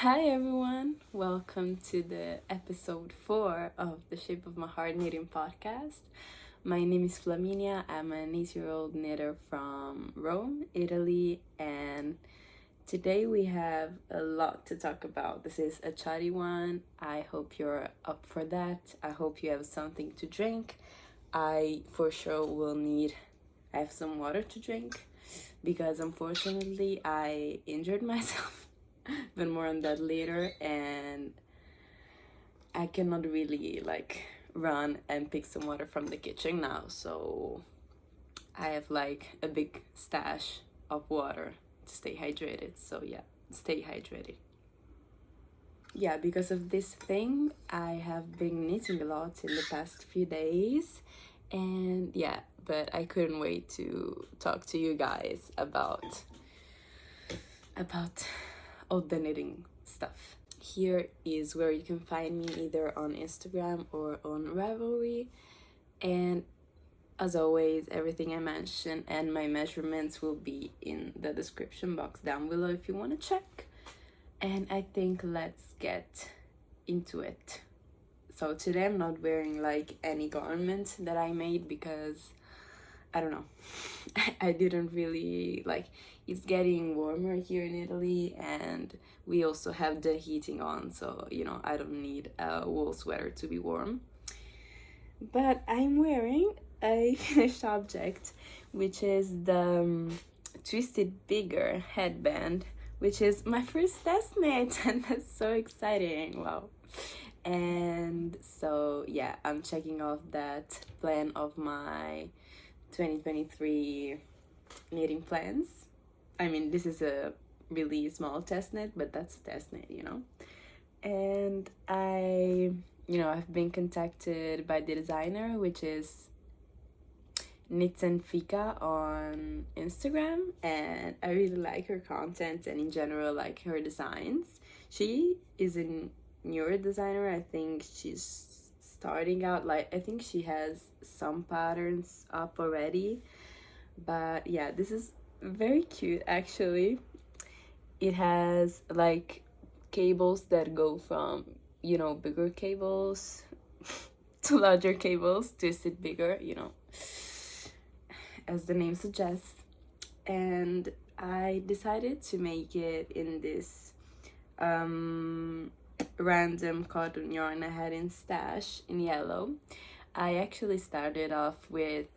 Hi everyone, welcome to the episode 4 of the Shape of My Heart Knitting podcast. My name is Flaminia. I'm an 8-year-old knitter from Rome, Italy, and today we have a lot to talk about. This is a chatty one. I hope you're up for that. I hope you have something to drink. I for sure will need I have some water to drink because unfortunately I injured myself. But more on that later, and I cannot really run and pick some water from the kitchen now, so I have a big stash of water to stay hydrated. So yeah, stay hydrated. Yeah, because of this thing I have been knitting a lot in the past few days, and yeah, but I couldn't wait to talk to you guys about all the knitting stuff. Here is where you can find me, either on Instagram or on Ravelry, and as always, everything I mention and my measurements will be in the description box down below if you want to check. And I think let's get into it. So today I'm not wearing any garment that I made because I don't know, I didn't really it's getting warmer here in Italy, and we also have the heating on, so I don't need a wool sweater to be warm. But I'm wearing a finished object, which is the Twisted Bigger headband, which is my first test knit, and that's so exciting. Wow. And so yeah, I'm checking off that plan of my 2023 knitting plans. I mean, this is a really small test knit, but that's a test knit, And I've been contacted by the designer, which is Knits and Fika on Instagram, and I really like her content and in general like her designs. She is a newer designer. I think she's starting out. I think she has some patterns up already, but yeah, this is very cute actually. It has cables that go from bigger cables to larger cables, twisted bigger, as the name suggests. And I decided to make it in this random cotton yarn I had in stash in yellow. I actually started off with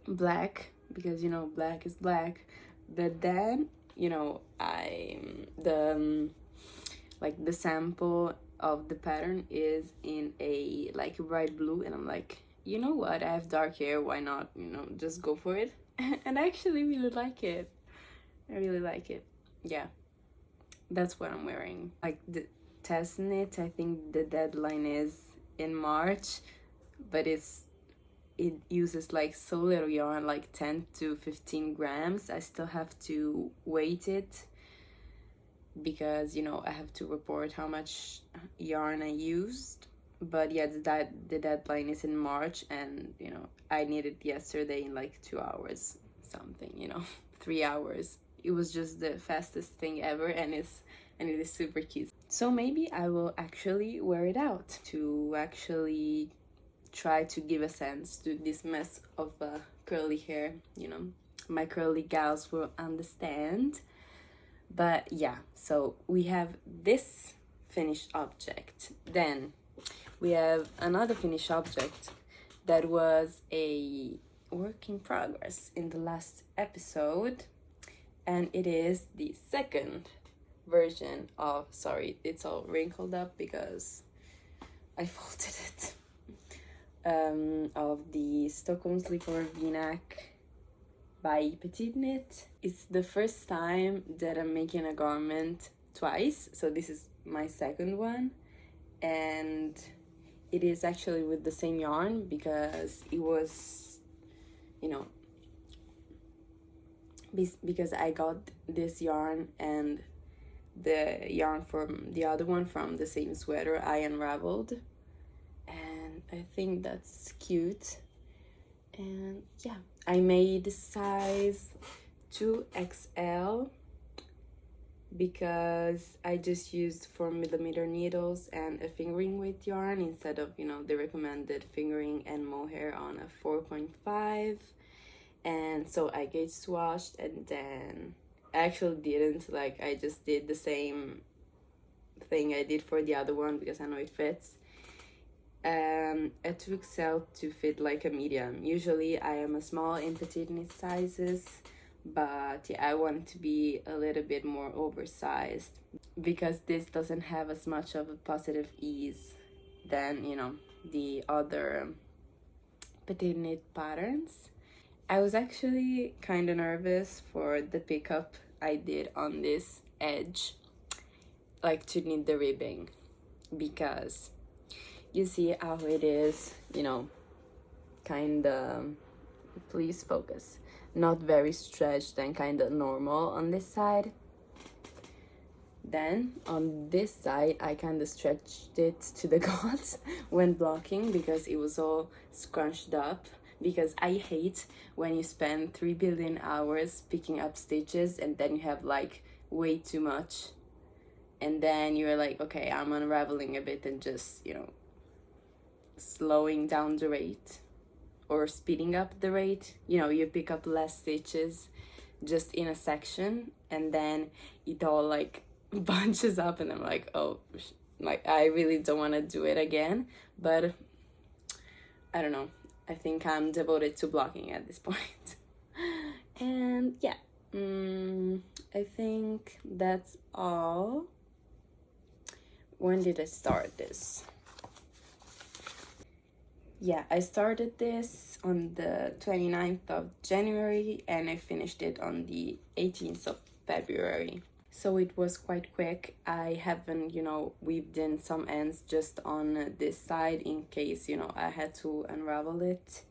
black because black is black, but then the sample of the pattern is in a bright blue, and I'm like, you know what, I have dark hair, why not just go for it. And I actually really like it. I really like it. Yeah, that's what I'm wearing. The test knit, I think the deadline is in March, but it uses so little yarn, 10 to 15 grams. I still have to weight it because I have to report how much yarn I used. But yeah, the deadline is in March, and I need it yesterday in 2 hours something, 3 hours. It was just the fastest thing ever, and it is super cute. So maybe I will actually wear it out to actually try to give a sense to this mess of curly hair. My curly gals will understand. But yeah, so we have this finished object. Then we have another finished object that was a work in progress in the last episode, and it is the second version of, sorry, it's all wrinkled up because I folded it, of the Stockholm slipover v-neck by Petiteknit. It's the first time that I'm making a garment twice, so this is my second one, and it is actually with the same yarn because it was, because I got this yarn and the yarn from the other one from the same sweater I unraveled, and I think that's cute. And yeah, I made size 2XL because I just used 4mm needles and a fingering weight yarn instead of, you know, the recommended fingering and mohair on a 4.5. And so I gauge swatched, and then I actually didn't, like, I just did the same thing I did for the other one because I know it fits. A 2XL to fit like a medium. Usually I am a small in Petiteknit sizes, but yeah, I want it to be a little bit more oversized because this doesn't have as much of a positive ease than, you know, the other Petiteknit patterns. I was actually kind of nervous for the pickup I did on this edge, like to knit the ribbing, because you see how it is, you know, kind of, please focus, not very stretched and kind of normal on this side. Then on this side I kind of stretched it to the gods when blocking because it was all scrunched up, because I hate when you spend 3 billion hours picking up stitches and then you have like way too much, and then you're like, okay, I'm unraveling a bit and just, you know, slowing down the rate or speeding up the rate. You know, you pick up less stitches just in a section and then it all like bunches up, and I'm like, oh, like I really don't want to do it again. But I don't know, I think I'm devoted to blocking at this point. And yeah, I think that's all. When did I start this? Yeah, I started this on the 29th of January and I finished it on the 18th of February. So it was quite quick. I haven't, you know, weaved in some ends just on this side in case, you know, I had to unravel it.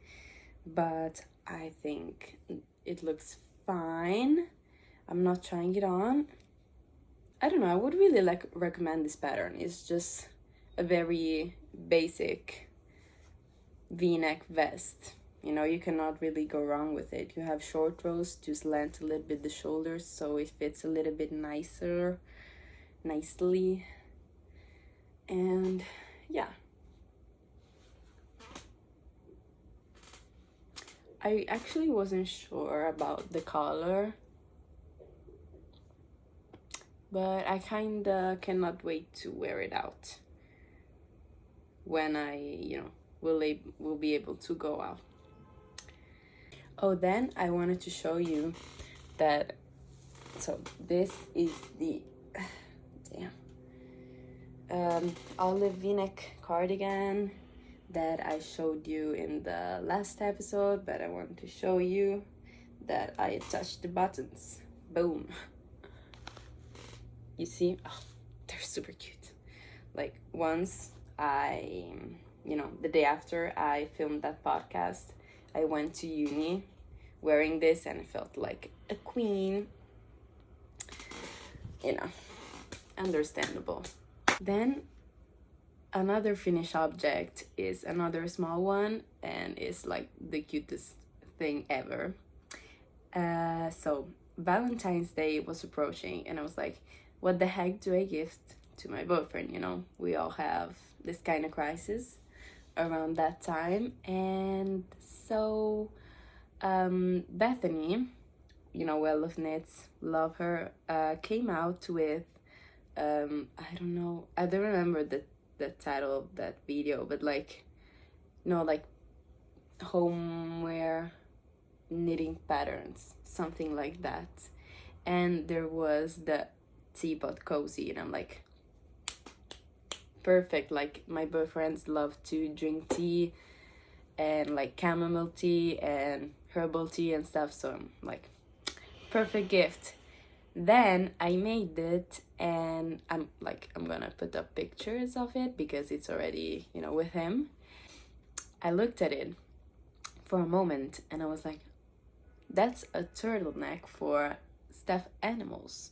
But I think it looks fine. I'm not trying it on. I don't know, I would really like recommend this pattern. It's just a very basic V-neck vest. You know, you cannot really go wrong with it. You have short rows to slant a little bit the shoulders so it fits a little bit nicely. And yeah, I actually wasn't sure about the color, but I kinda cannot wait to wear it out when I, you know, will be able to go out. Oh, then I wanted to show you that, so this is the olive v-neck cardigan that I showed you in the last episode, but I want to show you that I attached the buttons. Boom. You see? Oh, they're super cute. Like, once I, you know, the day after I filmed that podcast, I went to uni wearing this and I felt like a queen. You know, understandable. Then another finished object is another small one and it's like the cutest thing ever. So Valentine's Day was approaching and I was like, what the heck do I gift to my boyfriend? You know, we all have this kind of crisis around that time. And so Bethany, you know, Well of Knits, love her, came out with I don't know, I don't remember the title of that video, but like, no, like homeware knitting patterns, something like that. And there was the teapot cozy and I'm like, perfect. Like, my boyfriends love to drink tea and like chamomile tea and herbal tea and stuff, so I'm like, perfect gift. Then I made it and I'm gonna put up pictures of it because it's already, you know, with him. I looked at it for a moment and I was like, that's a turtleneck for stuffed animals.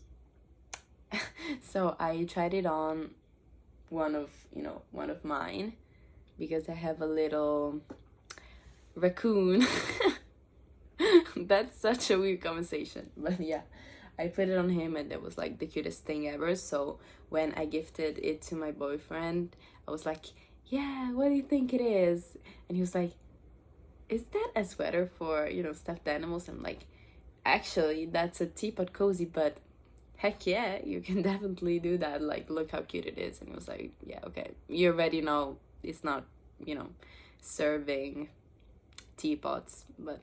So I tried it on one of mine because I have a little raccoon. That's such a weird conversation, but yeah, I put it on him, and that was like the cutest thing ever. So when I gifted it to my boyfriend, I was like, yeah, what do you think it is? And he was like, is that a sweater for, you know, stuffed animals? I'm like, actually, that's a teapot cozy, but heck yeah, you can definitely do that. Like, look how cute it is. And he was like, yeah, okay, you already know it's not, you know, serving teapots, but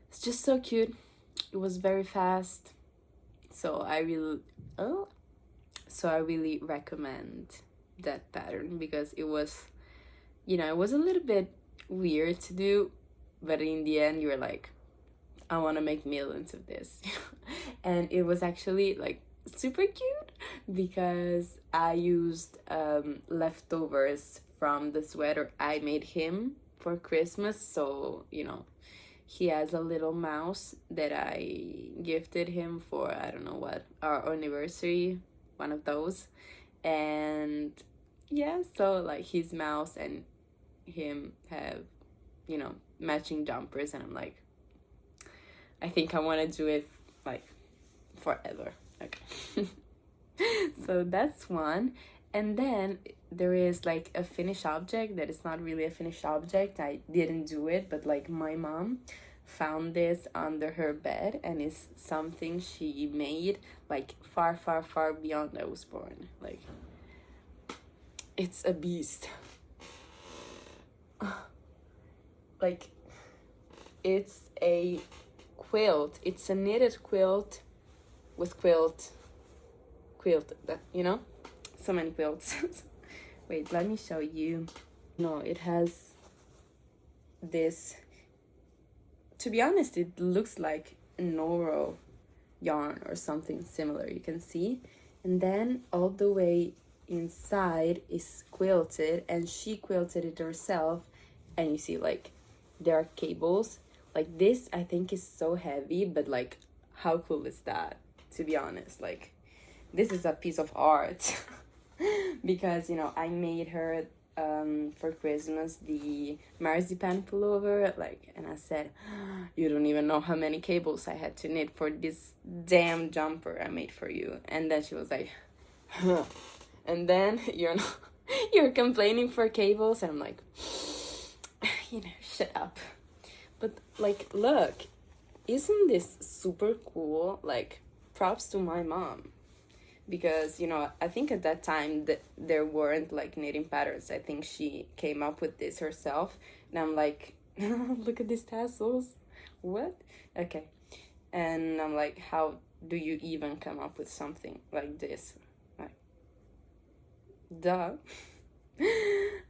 it's just so cute. It was very fast, so I really recommend that pattern, because it was, you know, it was a little bit weird to do, but in the end you were like, I want to make millions of this. And it was actually like super cute, because I used leftovers from the sweater I made him for Christmas. So, you know, he has a little mouse that I gifted him for, I don't know what, our anniversary, one of those. And yeah, so like his mouse and him have, you know, matching jumpers, and I'm like, I think I want to do it like forever. Okay. So that's one. And then there is like a finished object that is not really a finished object. I didn't do it, but like my mom found this under her bed, and it's something she made like far, far, far beyond I was born. Like, it's a beast. Like, it's a quilt. It's a knitted quilt with quilt, you know, so many quilts. Wait, let me show you. No, it has this, to be honest, it looks like a Noro yarn or something similar, you can see. And then all the way inside is quilted, and she quilted it herself. And you see, like, there are cables. Like, this I think is so heavy, but like, how cool is that, to be honest? Like, this is a piece of art. Because, you know, I made her for Christmas the marzipan pullover, like, and I said, you don't even know how many cables I had to knit for this damn jumper I made for you. And then she was like, huh. And then you're complaining for cables, and I'm like, you know, shut up. But like, look, isn't this super cool? Like, props to my mom, because, you know, I think at that time that there weren't like knitting patterns. I think she came up with this herself, and I'm like, look at these tassels, what? Okay. And I'm like, how do you even come up with something like this? Like, duh.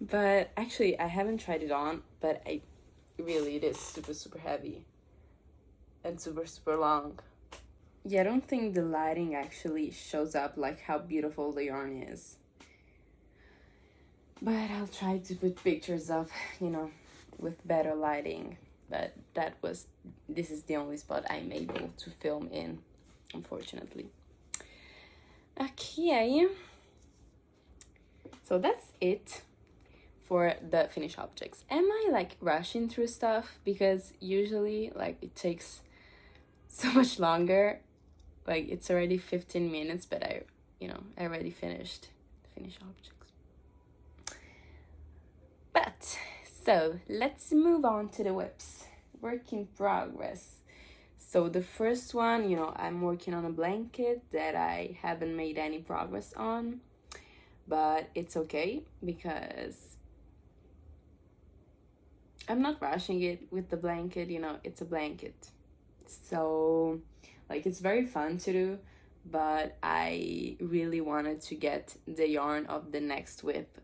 But actually, I haven't tried it on, but it is super, super heavy and super, super long. Yeah, I don't think the lighting actually shows up like how beautiful the yarn is, but I'll try to put pictures of, you know, with better lighting. But this is the only spot I'm able to film in, unfortunately. Okay, so that's it for the finished objects. Am I like rushing through stuff? Because usually like it takes so much longer. Like, it's already 15 minutes, but I already finished the finished objects. But so let's move on to the whips. Work in progress. So the first one, you know, I'm working on a blanket that I haven't made any progress on, but it's okay because I'm not rushing it with the blanket. You know, it's a blanket, so like, it's very fun to do, but I really wanted to get the yarn of the next whip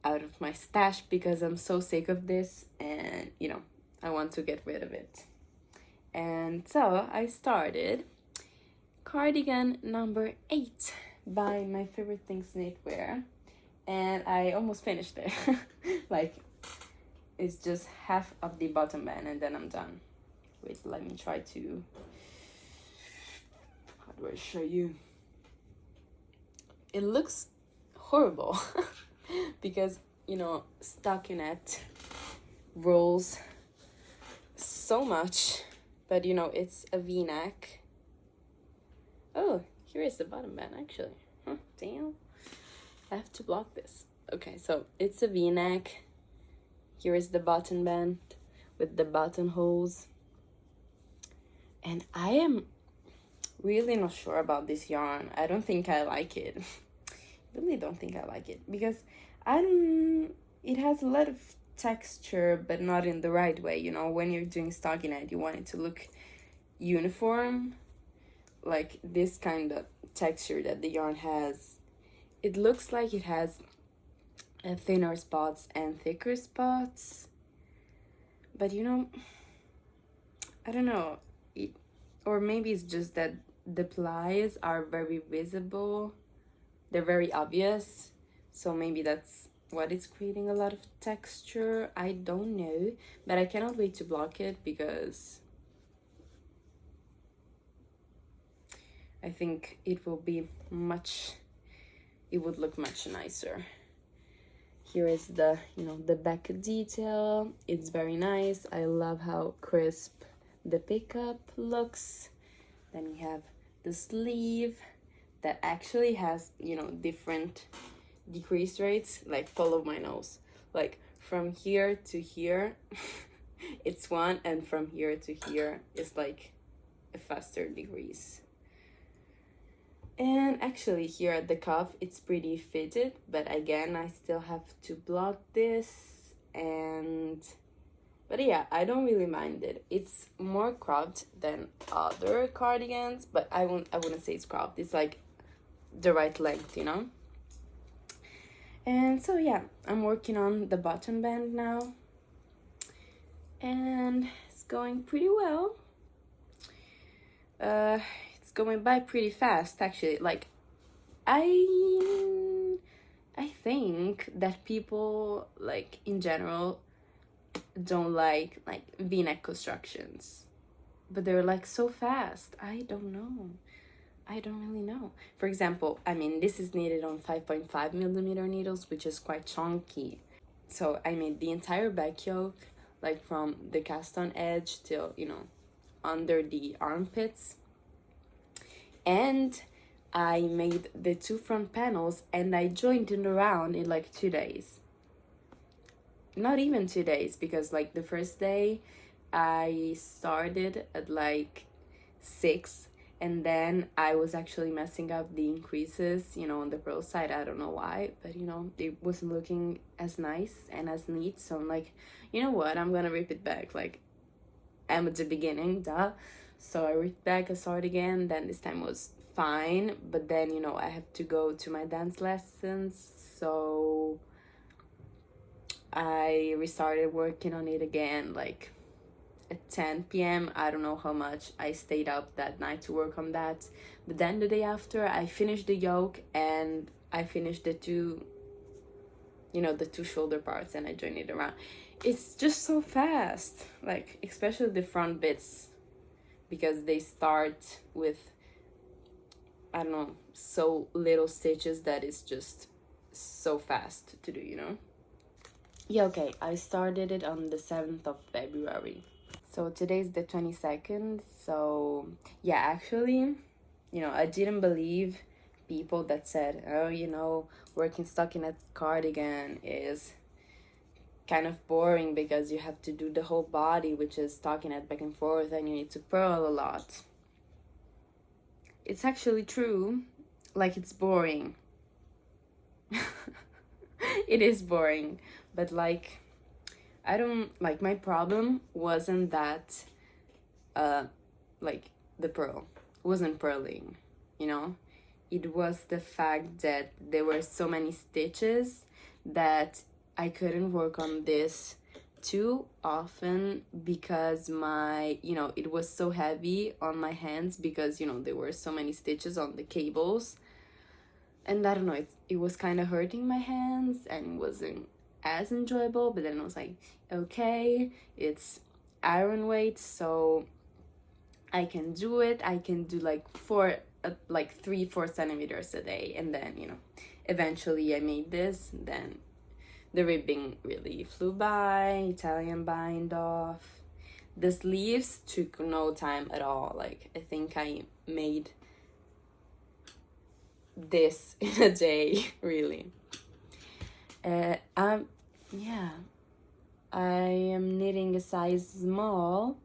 out of my stash because I'm so sick of this, and, you know, I want to get rid of it. And so I started cardigan number 8 by My Favorite Things Knitwear, and I almost finished it. Like, it's just half of the bottom band and then I'm done. Wait, let me try to... How do I show you? It looks horrible because, you know, Stockholm rolls so much, but, you know, it's a V-neck Oh, here is the bottom band actually. Damn. I have to block this. Okay, so it's a v-neck. Here is the button band with the buttonholes. And I am really not sure about this yarn. I don't think I like it. Really don't think I like it because it has a lot of texture, but not in the right way. You know, when you're doing stockinette, you want it to look uniform, like this kind of texture that the yarn has. It looks like it has thinner spots and thicker spots, but you know, I don't know, or maybe it's just that the plies are very visible, they're very obvious, so maybe that's what is creating a lot of texture. I don't know, but I cannot wait to block it because I think it would look much nicer. Here is the, you know, the back detail. It's very nice. I love how crisp the pickup looks. Then we have the sleeve that actually has, you know, different decrease rates. Like, follow my nose. Like, from here to here, it's one, and from here to here is like a faster decrease. And actually here at the cuff, it's pretty fitted, but again, I still have to block this. But yeah, I don't really mind it. It's more cropped than other cardigans, but I wouldn't say it's cropped. It's like the right length, you know? And so yeah, I'm working on the button band now. And it's going pretty well. It's going by pretty fast, actually. Like, I think that people, like, in general, don't like v-neck constructions, but they're like so fast. I don't know. I don't really know. For example, I mean, this is knitted on 5.5 millimeter needles, which is quite chunky. So I made the entire back yoke, like from the cast on edge till, you know, under the armpits. And I made the two front panels and I joined it around in like 2 days. Not even 2 days, because like the first day I started at like 6, and then I was actually messing up the increases, you know, on the purl side. I don't know why, but you know, it wasn't looking as nice and as neat. So I'm like, you know what, I'm gonna rip it back. Like, I'm at the beginning, duh. So I ripped back, I started again, then this time was fine. But then, you know, I have to go to my dance lessons, so I restarted working on it again, like at 10 p.m. I don't know how much I stayed up that night to work on that. But then the day after, I finished the yoke and I finished the two, you know, the two shoulder parts, and I joined it around. It's just so fast, like especially the front bits, because they start with, I don't know, so little stitches that it's just so fast to do, you know? Yeah, okay, I started it on the 7th of February. So today's the 22nd, so yeah, actually, you know, I didn't believe people that said, oh, you know, working stockinette cardigan is kind of boring because you have to do the whole body, which is stockinette back and forth, and you need to purl a lot. It's actually true, like it's boring. It is boring, but like, I don't, like, my problem wasn't that, like, the purl wasn't purling, you know? It was the fact that there were so many stitches that I couldn't work on this too often because my, you know, it was so heavy on my hands because, you know, there were so many stitches on the cables. And I don't know, it was kind of hurting my hands and wasn't as enjoyable. But then I was like, okay, it's iron weight, so I can do it. I can do like 3-4 centimeters a day. And then, you know, eventually I made this. Then the ribbing really flew by. Italian bind off. The sleeves took no time at all. Like, I think I made this in a day, really. Yeah, I am knitting a size small,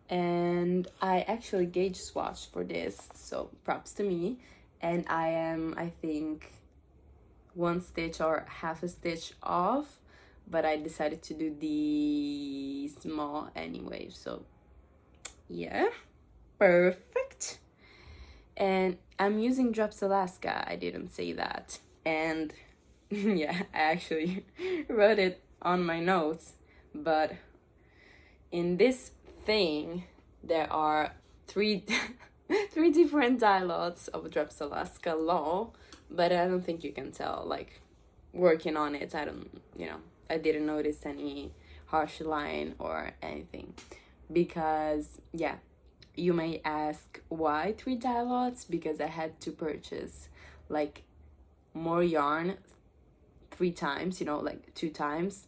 and I actually gauge swatch for this, so props to me. And I am, I think, 1 stitch or half a stitch off, but I decided to do the small anyway, so yeah, perfect. And I'm using Drops Alaska, I didn't say that. And yeah, I actually wrote it on my notes, but in this thing there are three three different dye lots of Drops Alaska Law, but I don't think you can tell, like, working on it. I don't, I didn't notice any harsh line or anything, because yeah, you may ask why 3 dye lots, because I had to purchase like more yarn 3 times, like 2 times,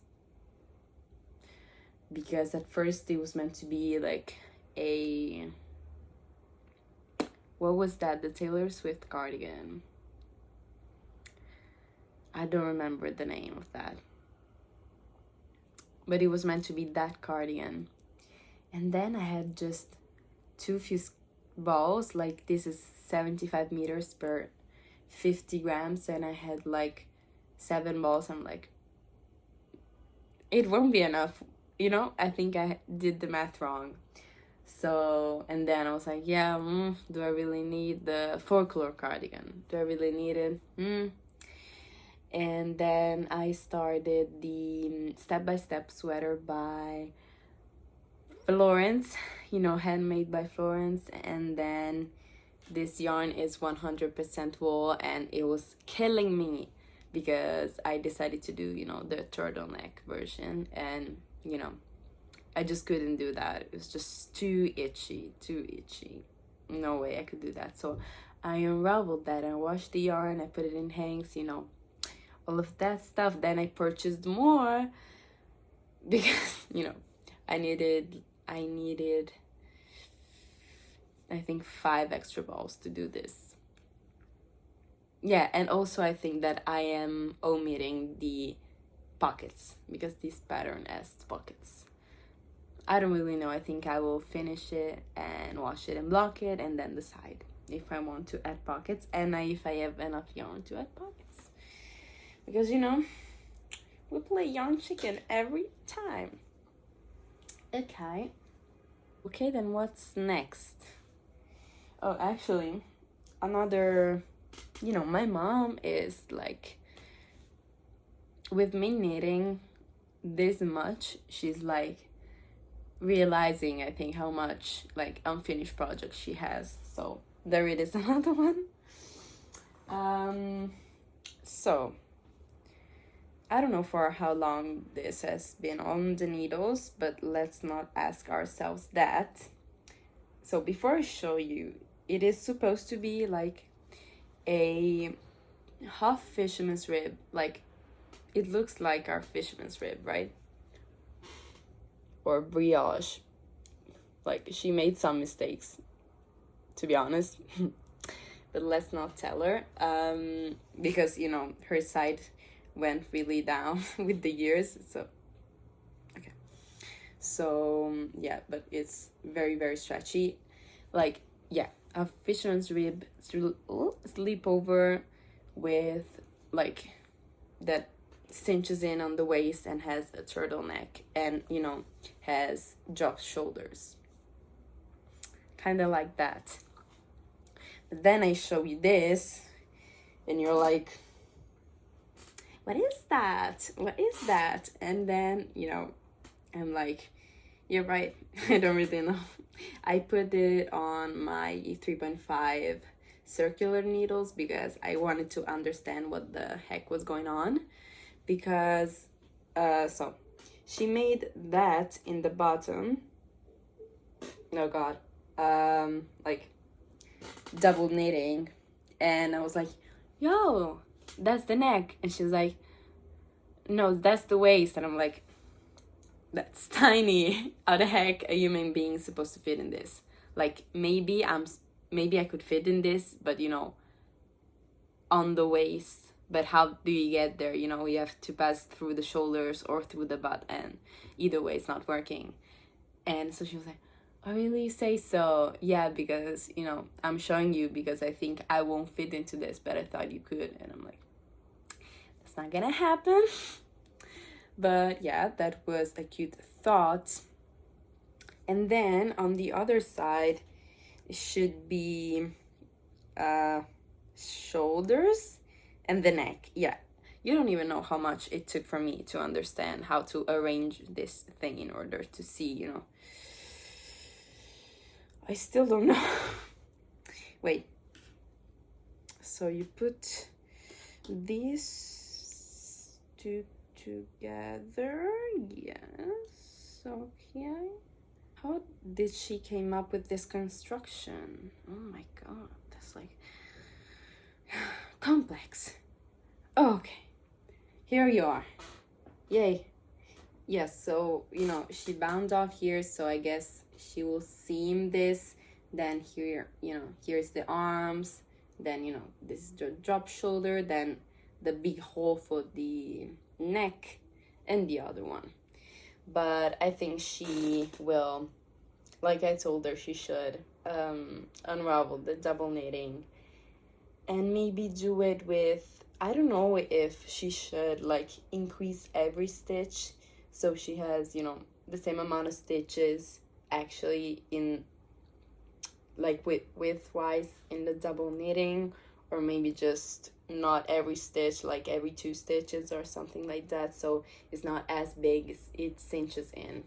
because at first it was meant to be like a, what was that, the Taylor Swift cardigan, I don't remember the name of that, but it was meant to be that cardigan. And then I had just too few balls, like this is 75 meters per 50 grams, and I had like 7 balls. I'm like, it won't be enough, I think I did the math wrong. So, and then I was like, yeah, do I really need the Folklore cardigan? Do I really need it? And then I started the step-by-step sweater by Florence, Handmade by Florence. And then this yarn is 100% wool, and it was killing me because I decided to do, the turtleneck version, and, I just couldn't do that. It was just too itchy. No way I could do that. So I unraveled that and washed the yarn. I put it in hanks, all of that stuff. Then I purchased more because, I needed I think 5 extra balls to do this. Yeah, and also I think that I am omitting the pockets, because this pattern has pockets. I don't really know. I think I will finish it and wash it and block it, and then decide if I want to add pockets, and if I have enough yarn to add pockets. Because, we play yarn chicken every time. Okay, then what's next? Oh, actually, another, my mom is like, with me knitting this much, she's like realizing, I think, how much like unfinished projects she has. So there it is, another one. So I don't know for how long this has been on the needles, but let's not ask ourselves that. So before I show you, it is supposed to be like a half fisherman's rib. Like, it looks like our fisherman's rib, right? Or brioche. Like, she made some mistakes, to be honest. But let's not tell her, because, her side went really down with the years. So okay, so yeah, but it's very, very stretchy. Like, yeah, a fisherman's rib slipover with like that cinches in on the waist and has a turtleneck, and has drop shoulders, kind of like that. But then I show you this and you're like, what is that? And then I'm like, you're right. I don't really know. I put it on my 3.5 circular needles because I wanted to understand what the heck was going on, because so she made that in the bottom, oh god, like double knitting, and I was like, yo, that's the neck, and she's like, no, that's the waist, and I'm like, that's tiny. How the heck a human being supposed to fit in this? Like, maybe I could fit in this, but on the waist, but how do you get there? You know, you have to pass through the shoulders or through the butt, and either way it's not working. And so she was like, oh, really? Say so? Yeah, because, you know, I'm showing you because I think I won't fit into this, but I thought you could. And I'm like, that's not gonna happen. But yeah, that was a cute thought. And then on the other side, it should be shoulders and the neck. Yeah, you don't even know how much it took for me to understand how to arrange this thing in order to see, you know. I still don't know. Wait. So you put these two together. Yes. Okay. How did she came up with this construction? Oh my god, that's like complex. Okay. Here you are. Yay. Yes, so, you know, she bound off here, so I guess she will seam this. Then here, you know, here's the arms. Then, you know, this is the drop shoulder. Then the big hole for the neck and the other one. But I think she will, like I told her she should, unravel the double knitting. And maybe do it with, I don't know if she should, like, increase every stitch. So she has, you know, the same amount of stitches actually in, like, width-wise in the double knitting, or maybe just not every stitch, like every 2 stitches or something like that, so it's not as big, it cinches in,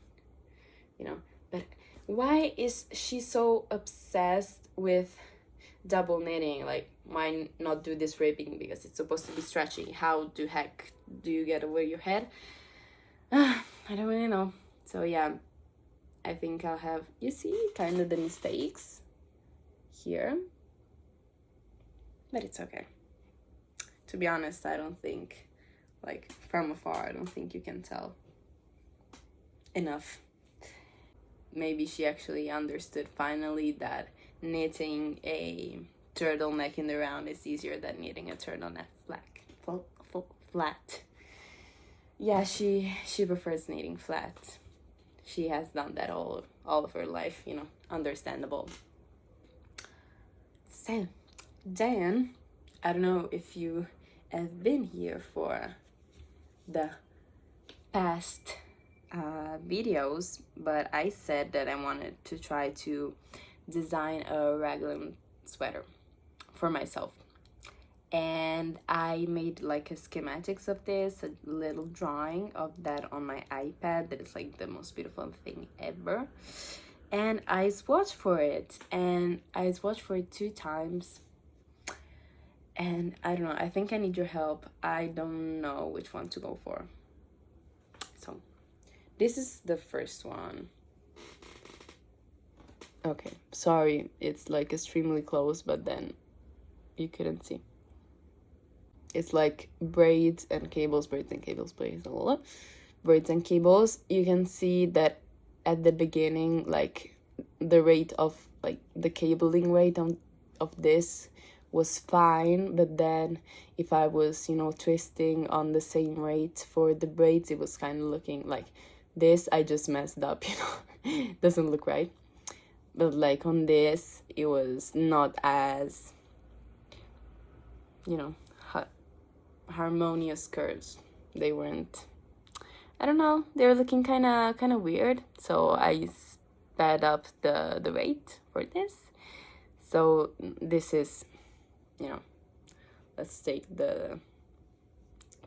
you know. But why is she so obsessed with double knitting? Like, why not do this ribbing because it's supposed to be stretchy? How the heck do you get over your head? I don't really know. So yeah, I think I'll have, you see, kind of the mistakes here, but it's okay. To be honest, I don't think, like, from afar, I don't think you can tell enough. Maybe she actually understood finally that knitting a turtleneck in the round is easier than knitting a turtleneck flat. Yeah, she prefers knitting flat. She has done that all of her life, you know, understandable. So then, I don't know if you have been here for the past videos, but I said that I wanted to try to design a raglan sweater for myself. And I made like a schematics of this, a little drawing of that on my iPad. That is like the most beautiful thing ever. And I swatched for it, and I swatched for it 2 times. And I don't know, I think I need your help. I don't know which one to go for. So this is the first one. Okay, sorry, it's like extremely close, but then you couldn't see. It's like braids and cables, braids and cables, braids and cables. You can see that at the beginning, like the rate of like the cabling rate of this was fine, but then if I was, you know, twisting on the same rate for the braids, it was kind of looking like this. I just messed up, you know. Doesn't look right. But like on this, it was not as, you know, harmonious curves. They weren't, I don't know, they were looking kind of weird. So I sped up the rate for this. So this is, you know, let's take the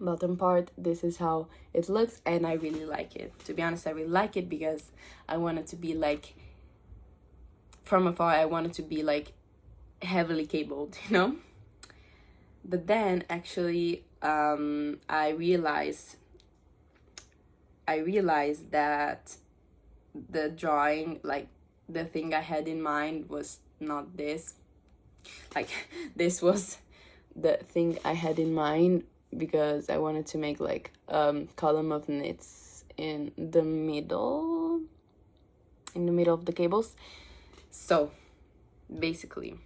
bottom part. This is how it looks, and I really like it. To be honest, I really like it because I want it to be like, from afar, I want it to be like heavily cabled, you know. But then actually I realized that the drawing, like the thing I had in mind was not this. Like this was the thing I had in mind, because I wanted to make like column of knits in the middle of the cables. So basically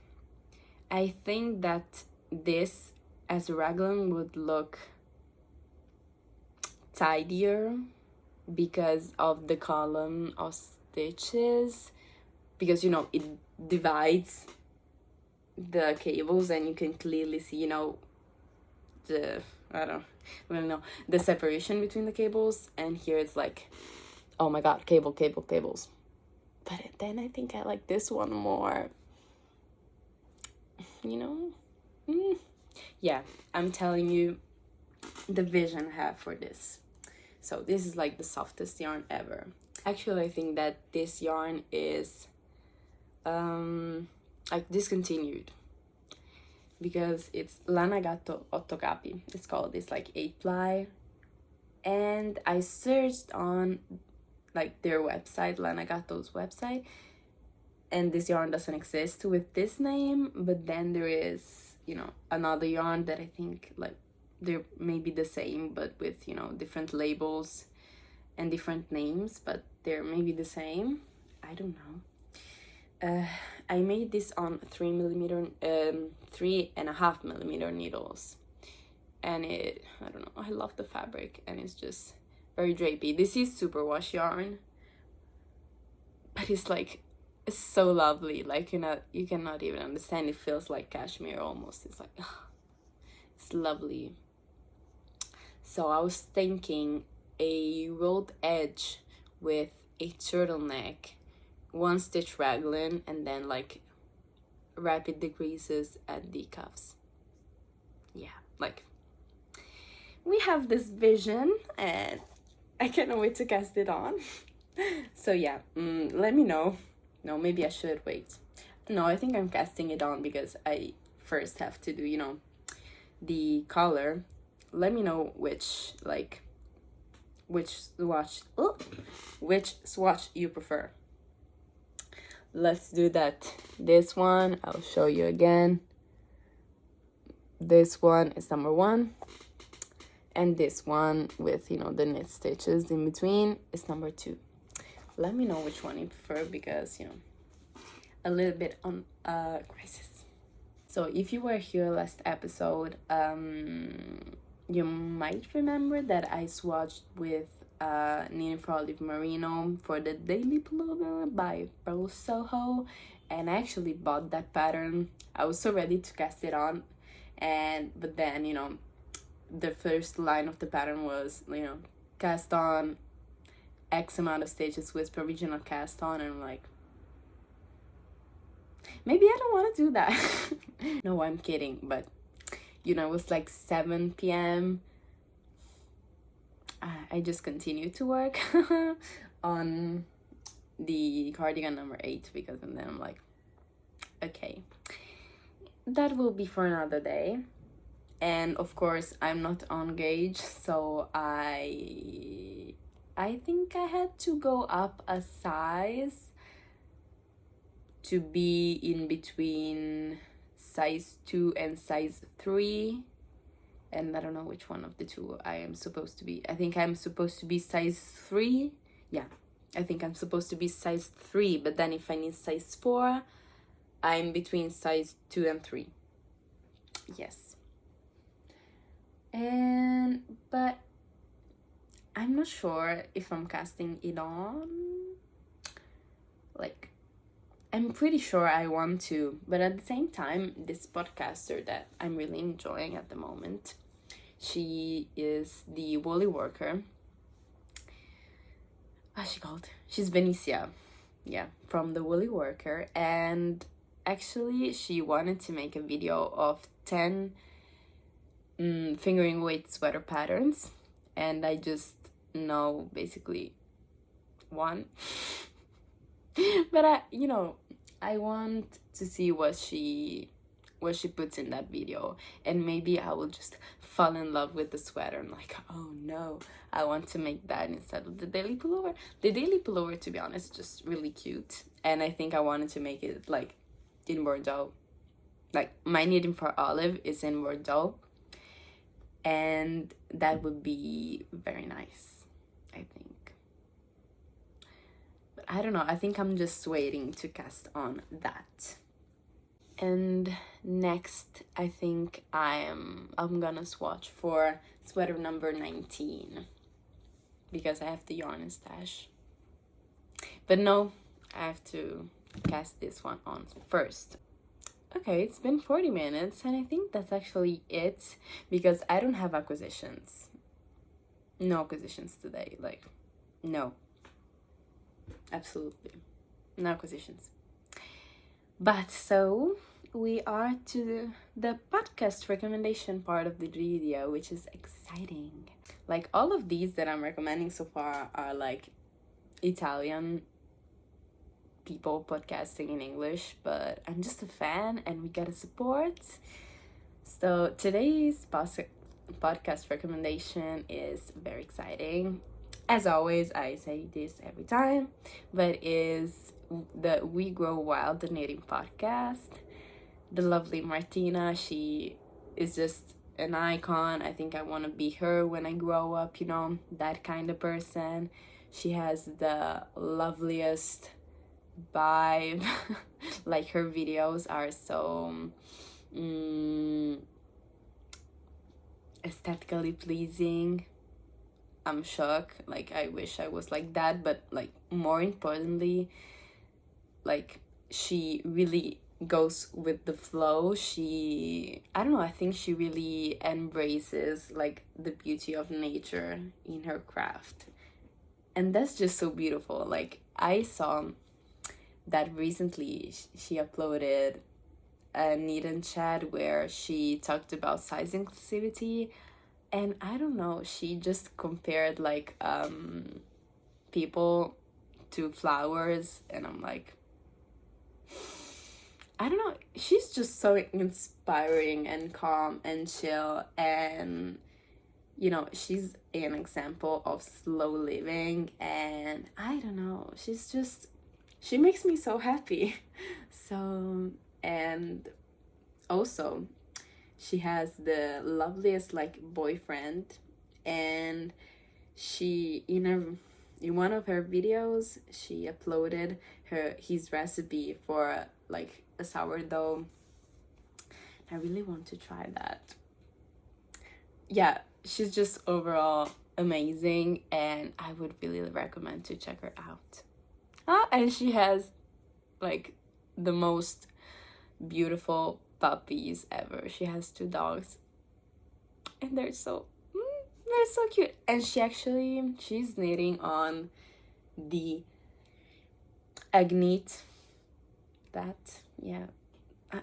I think that this as a raglan would look tidier because of the column of stitches, because you know it divides the cables and you can clearly see, you know, the I don't really know, the separation between the cables. And here it's like, oh my god, cables. But then I think I like this one more, you know. Yeah, I'm telling you the vision I have for this. So this is like the softest yarn ever. Actually, I think that this yarn is like discontinued because it's Lana Gatto 8 capi. It's called, it's like 8-ply. And I searched on like their website, Lana Gatto's website, and this yarn doesn't exist with this name. But then there is, you know, another yarn that I think like they're maybe the same but with, you know, different labels and different names, but they're maybe the same. I don't know. I made this on 3.5 millimeter needles, and I don't know, I love the fabric and it's just very drapey. This is superwash yarn, but it's like, it's so lovely. Like, you cannot even understand. It feels like cashmere almost. It's like, it's lovely. So I was thinking a rolled edge with a turtleneck, 1-stitch raglan, and then like rapid decreases at the cuffs. Yeah, like we have this vision and I cannot wait to cast it on. So yeah, let me know. No, maybe I should wait. No, I think I'm casting it on because I first have to do, you know, the color. Let me know which swatch you prefer. Let's do that. This one, I'll show you again. This one is number 1. And this one with, you know, the knit stitches in between is number 2. Let me know which one you prefer because, you know, a little bit on crisis. So if you were here last episode, you might remember that I swatched with Knitting for Olive Merino for the Daily Pullover by Pearl Soho, and I actually bought that pattern. I was so ready to cast it on, but then, you know, the first line of the pattern was, you know, cast on X amount of stitches with provisional cast on, and I'm like, maybe I don't want to do that. No, I'm kidding, but you know, it was like 7 p.m. I just continued to work on the cardigan number 8 because, and then I'm like, okay, that will be for another day. And of course I'm not on gauge, so I think I had to go up a size to be in between size 2 and size 3, and I don't know which one of the two I am supposed to be. I think I'm supposed to be size 3. Yeah, I think I'm supposed to be size 3, but then if I need size 4, I'm between size 2 and 3. Yes. But I'm not sure if I'm casting it on. Like, I'm pretty sure I want to, but at the same time, this podcaster that I'm really enjoying at the moment, she is the Woolly Worker. What's she called? She's Benicia, yeah, from the Woolly Worker, and actually she wanted to make a video of 10 fingering weight sweater patterns, and I just know basically 1. But I want to see what she puts in that video, and maybe I will just fall in love with the sweater. I'm like, oh no, I want to make that instead of the daily pullover. The daily pullover, to be honest, is just really cute, and I think I wanted to make it like in Bordeaux. Like, my Knitting for Olive is in Bordeaux, and that would be very nice, I think. I don't know, I think I'm just waiting to cast on that. And next, I think I'm gonna swatch for sweater number 19 because I have the yarn and stash. But no, I have to cast this one on first. Okay, it's been 40 minutes and I think that's actually it because I don't have acquisitions. No acquisitions today, like, no. Absolutely. No acquisitions. But so we are to the podcast recommendation part of the video, which is exciting. Like all of these that I'm recommending so far are like Italian people podcasting in English, but I'm just a fan and we gotta support. So today's podcast recommendation is very exciting. As always, I say this every time, but is the We Grow Wild, the knitting podcast. The lovely Martina, she is just an icon. I think I want to be her when I grow up, you know, that kind of person. She has the loveliest vibe. Like her videos are so aesthetically pleasing. I'm shocked. Like I wish I was like that, but like more importantly, like she really goes with the flow. I don't know, I think she really embraces like the beauty of nature in her craft, and that's just so beautiful. Like I saw that recently she uploaded a knit and chat where she talked about size inclusivity, and I don't know, she just compared like people to flowers, and I'm like, I don't know, she's just so inspiring and calm and chill, and you know, she's an example of slow living, and I don't know, she makes me so happy. So, and also she has the loveliest like boyfriend, and she in one of her videos she uploaded his recipe for like a sourdough. I really want to try that. Yeah, she's just overall amazing, and I would really recommend to check her out. And she has like the most beautiful puppies ever. She has 2 dogs, and they're so cute. And she's knitting on the Agnit. I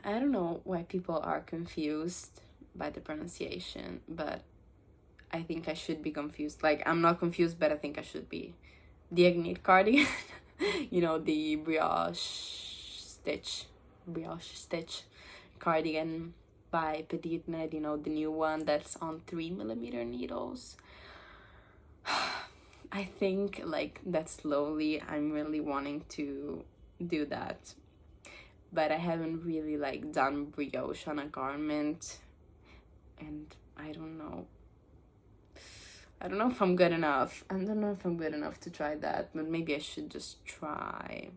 don't know why people are confused by the pronunciation, but I think I should be confused. Like, I'm not confused, but I think I should be. The Agnit cardigan. You know, the brioche stitch cardigan by Petiteknit, you know, the new one that's on 3mm needles. I think like that slowly I'm really wanting to do that, but I haven't really like done brioche on a garment, and I don't know if I'm good enough. I don't know if I'm good enough to try that, but maybe I should just try.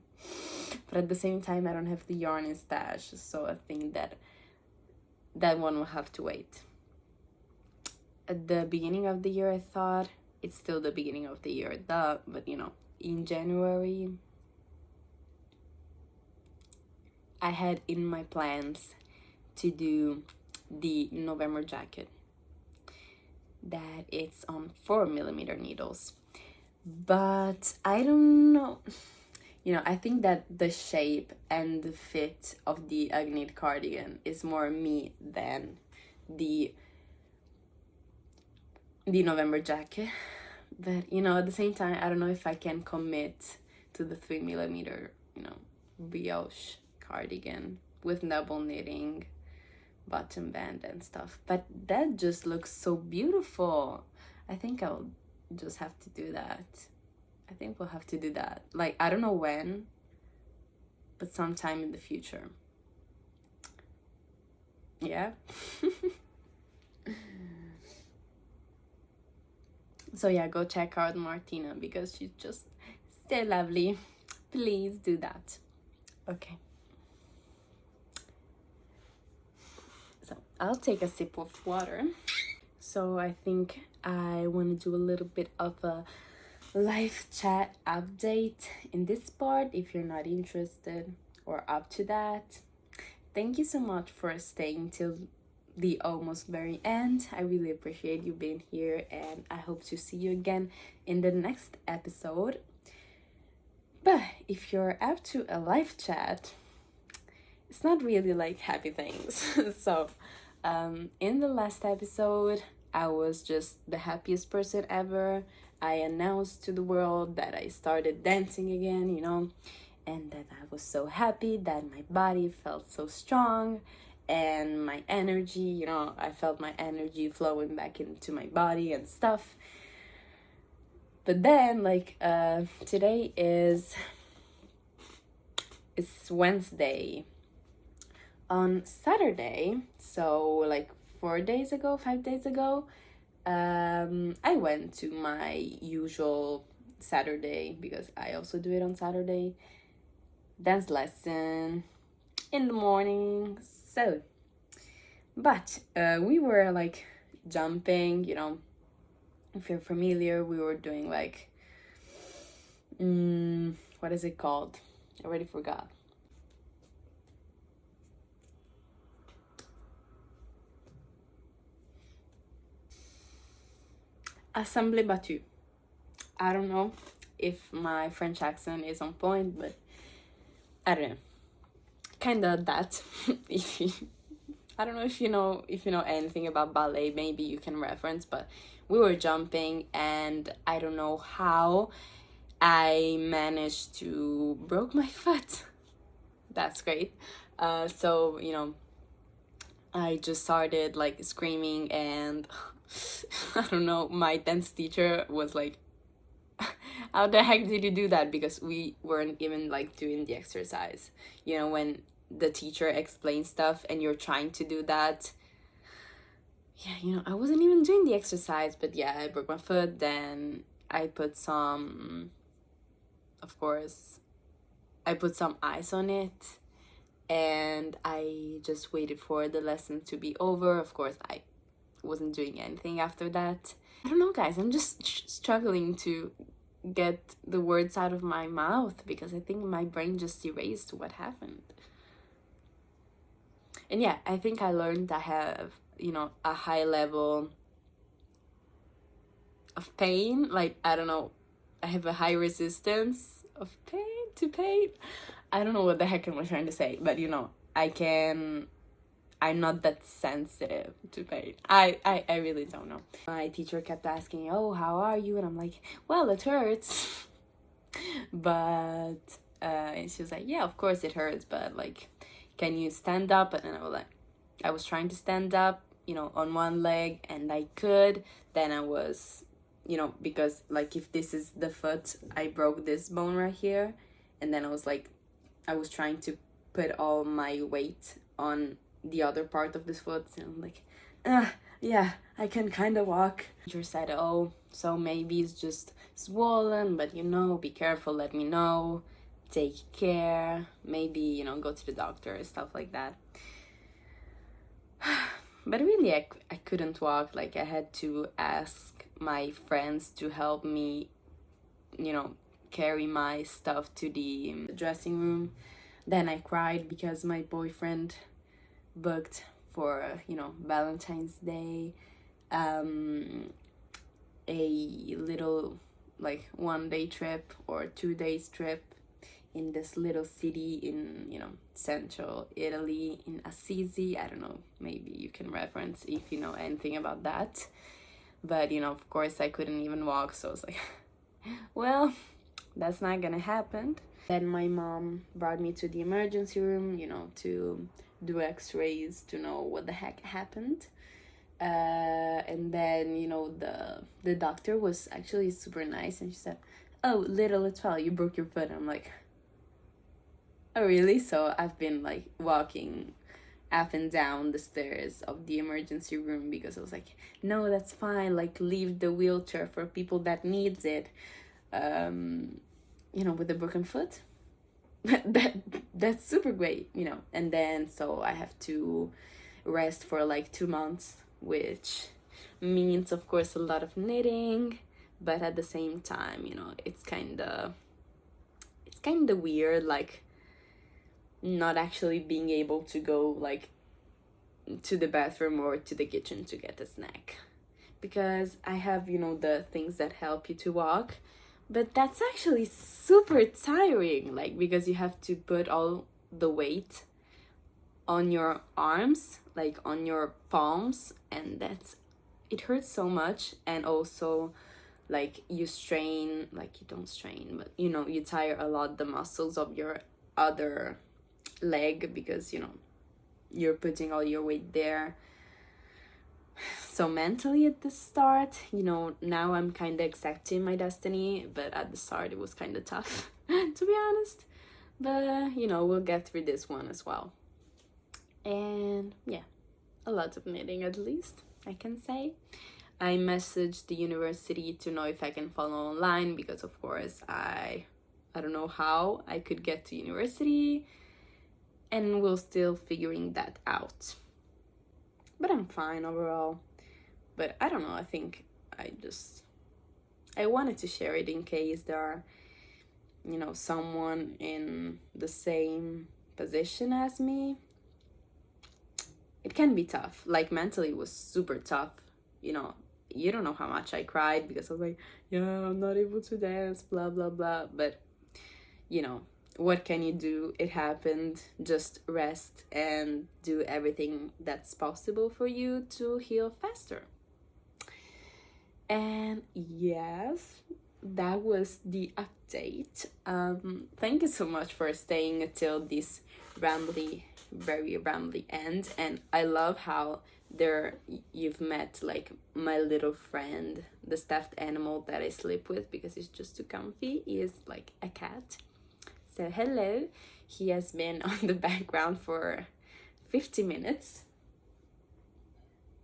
But at the same time, I don't have the yarn and stash, so I think that one will have to wait. At the beginning of the year, I thought it's still the beginning of the year, but you know, in January, I had in my plans to do the November jacket, that it's on 4mm needles, but I don't know, you know, I think that the shape and the fit of the Agnit cardigan is more me than the November jacket. But you know, at the same time, I don't know if I can commit to the 3mm, you know, brioche cardigan with double knitting, bottom band and stuff, but that just looks so beautiful. I think I'll just have to do that. I think we'll have to do that, like, I don't know when, but sometime in the future. Yeah. So yeah, go check out Martina because she's just so lovely. Please do that. Okay. I'll take a sip of water. So I think I want to do a little bit of a live chat update in this part if you're not interested or up to that. Thank you so much for staying till the almost very end. I really appreciate you being here, and I hope to see you again in the next episode. But if you're up to a live chat, it's not really like happy things. So in the last episode, I was just the happiest person ever. I announced to the world that I started dancing again, you know, and that I was so happy, that my body felt so strong, and my energy, you know, I felt my energy flowing back into my body and stuff. But then, like, today it's Wednesday. On Saturday, so like 5 days ago, I went to my usual Saturday, because I also do it on Saturday, dance lesson in the morning. So, but we were like jumping, you know, if you're familiar, we were doing like, what is it called? I already forgot. Assemblée battue. I don't know if my French accent is on point, but I don't know. Kinda that. I don't know if you know anything about ballet, maybe you can reference, but we were jumping, and I don't know how I managed to broke my foot. That's great. So, you know, I just started like screaming, and I don't know, my dance teacher was like, how the heck did you do that? Because we weren't even like doing the exercise. You know, when the teacher explains stuff and you're trying to do that. Yeah, you know, I wasn't even doing the exercise, but yeah, I broke my foot. Then I put some, of course, I put some ice on it, and I just waited for the lesson to be over. Of course, I wasn't doing anything after that. I don't know, guys, I'm just struggling to get the words out of my mouth, because I think my brain just erased what happened. And yeah, I think I learned I have, you know, a high level of pain. Like, I don't know, I have a high resistance of pain. I don't know what the heck am I trying to say, but you know, I'm not that sensitive to pain. I really don't know. My teacher kept asking, oh, how are you? And I'm like, well, it hurts. But and she was like, yeah, of course it hurts, but like, can you stand up? And I was trying to stand up, you know, on one leg, and I could. Then I was, you know, because like if this is the foot, I broke this bone right here, and then I was trying to put all my weight on the other part of this foot, and I'm like, yeah, I can kind of walk. Teacher said, oh, so maybe it's just swollen, but you know, be careful, let me know, take care, maybe, you know, go to the doctor and stuff like that. But really, I couldn't walk. Like, I had to ask my friends to help me, you know, carry my stuff to the dressing room. Then I cried because my boyfriend booked for, you know, Valentine's Day a little like 1-day trip or 2 days trip in this little city in, you know, central Italy, in Assisi. I don't know, maybe you can reference if you know anything about that. But, you know, of course I couldn't even walk, so I was like, well, that's not gonna happen. Then my mom brought me to the emergency room, you know, to do x-rays to know what the heck happened. And then, you know, the doctor was actually super nice, and she said, oh, little Etoile, you broke your foot. And I'm like, oh, really? So I've been like walking up and down the stairs of the emergency room, because I was like, no, that's fine, like, leave the wheelchair for people that needs it, you know, with a broken foot. That's super great, you know. And then so I have to rest for like 2 months, which means of course a lot of knitting, but at the same time, you know, it's kind of weird, like not actually being able to go like to the bathroom or to the kitchen to get a snack, because I have, you know, the things that help you to walk, but that's actually super tiring, like because you have to put all the weight on your arms, like on your palms, and it hurts so much. And also like you strain, like you don't strain, but you know, you tire a lot the muscles of your other leg, because you know, you're putting all your weight there. So mentally at the start, you know, now I'm kind of accepting my destiny, but at the start it was kind of tough to be honest. But you know, we'll get through this one as well. And yeah, a lot of knitting, at least I can say. I messaged the university to know if I can follow online, because of course I don't know how I could get to university, and we're still figuring that out. But I'm fine overall. But I don't know, I think I wanted to share it in case there are, you know, someone in the same position as me. It can be tough. Like mentally it was super tough. You know, you don't know how much I cried because I was like, yeah, I'm not able to dance, blah, blah, blah. But, you know, what can you do? It happened. Just rest and do everything that's possible for you to heal faster. And yes, that was the update. Thank you so much for staying until this very rambly end. And I love how you've met like my little friend, the stuffed animal that I sleep with because it's just too comfy. He is like a cat. So hello, he has been on the background for 50 minutes.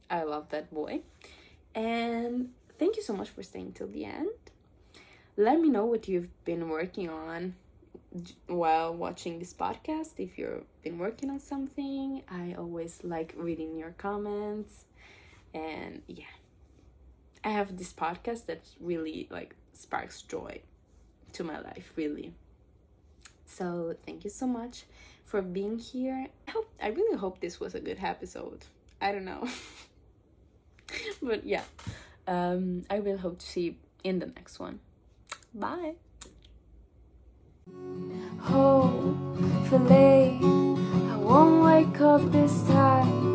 I love that boy. And thank you so much for staying till the end. Let me know what you've been working on while watching this podcast. If you've been working on something, I always like reading your comments. And yeah, I have this podcast that really like sparks joy to my life, really. So thank you so much for being here. I really hope this was a good episode. I don't know. But yeah, I really hope to see you in the next one. Bye. Hopefully I won't wake up this time.